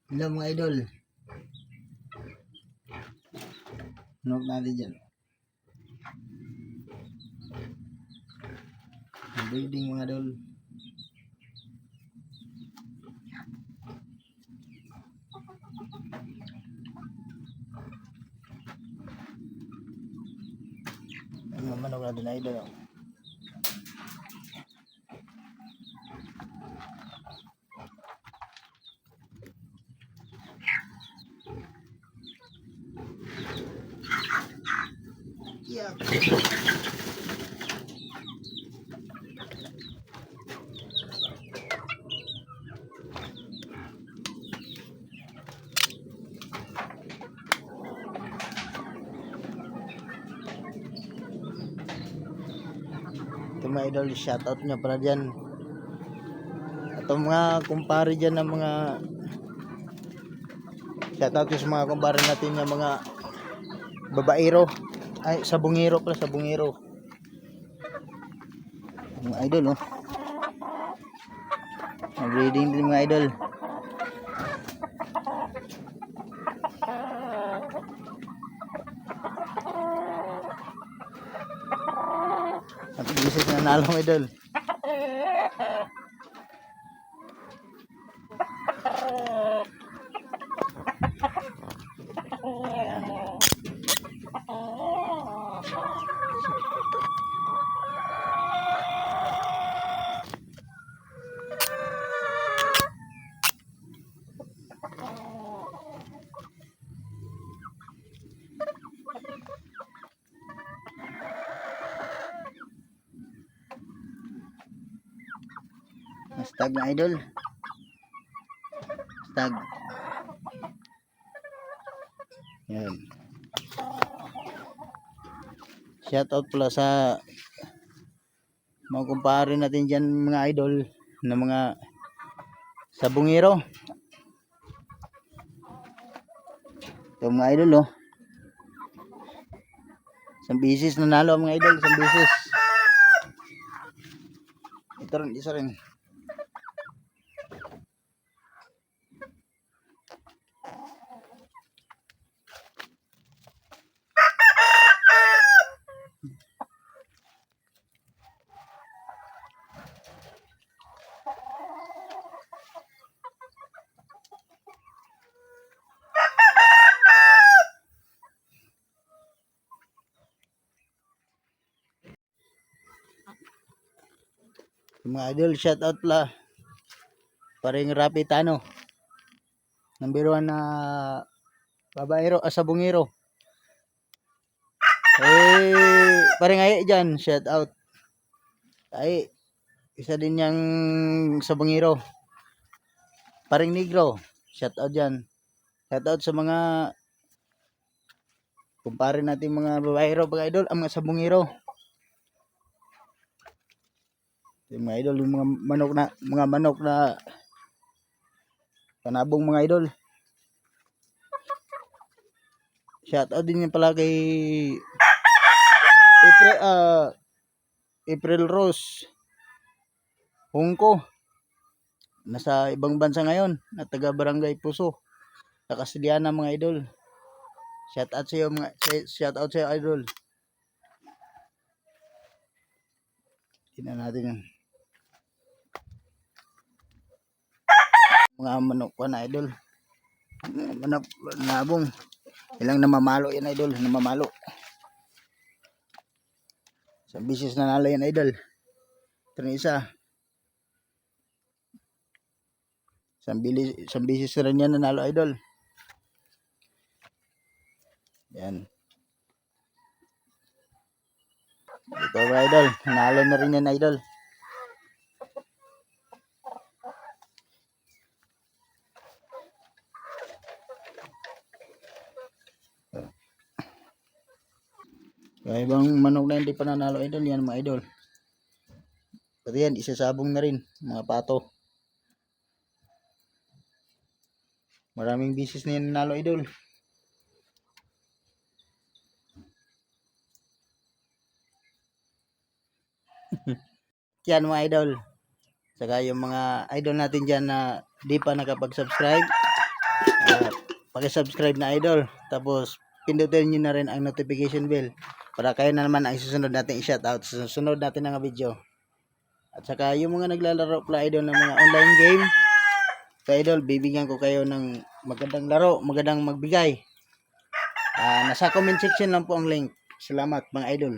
Hello mga idol. Nok natin dyan. Breeding mga idol. Ang manok natin idol. Yeah. Ito mga idol, shoutout nyo pala dyan. Ito mga kumpare dyan ng mga shoutout sa mga kumpare natin ng mga babaero. Ay, sabungero pala, sabungero. Mga idol, oh. Breeding din mga idol. At bisis na nalo mga idol. Stag na idol. Stag. Yan. Shoutout pala sa mga kumpare natin dyan mga idol na mga sabungero. Ito mga idol, oh. Isang bisis nanalo mga idol, isang bisis. Ito rin, isa rin. Mga idol, shout out pala paring Rapitano, number 1 na babaero, sabungero. Paring ay dyan, shout out. Ay, isa din yung sabungero. Paring negro, shout out dyan. Shout out sa mga kumpare natin mga babaero, mga idol, ang mga sabungero. Yung mga idol, yung mga manok na panabong mga idol. Shout out din yan pala kay April Rose Hungko. Nasa ibang bansa ngayon, na taga Barangay Puso, sa Casiliana mga idol. Shout out sa iyo mga idol. Tingnan natin yan. Mga manok pa na idol. Manok nabong. Ilang namamalo yan idol, namamalo. Sa bisis na nalo yan idol. Ito na isa. Isang bisis na rin yan nanalo idol. Yan. Ito ba idol, nanalo na rin yan idol. Kaya ibang manok na hindi pa nanalo idol, yan mga idol. Pati yan, isasabong na rin, mga pato. Maraming bisis na yan nanalo idol. Yan mga idol. Saka yung mga idol natin dyan na di pa nakapag-subscribe, At paki-subscribe na idol. Tapos pindutin niyo na rin ang notification bell para kayo na naman ang susunod nating i-shoutout sa susunod natin na video. At saka yung mga naglalaro pala idol ng mga online game, so idol, bibigyan ko kayo ng magandang laro, magandang magbigay. Nasa comment section lang po ang link. Salamat mga idol.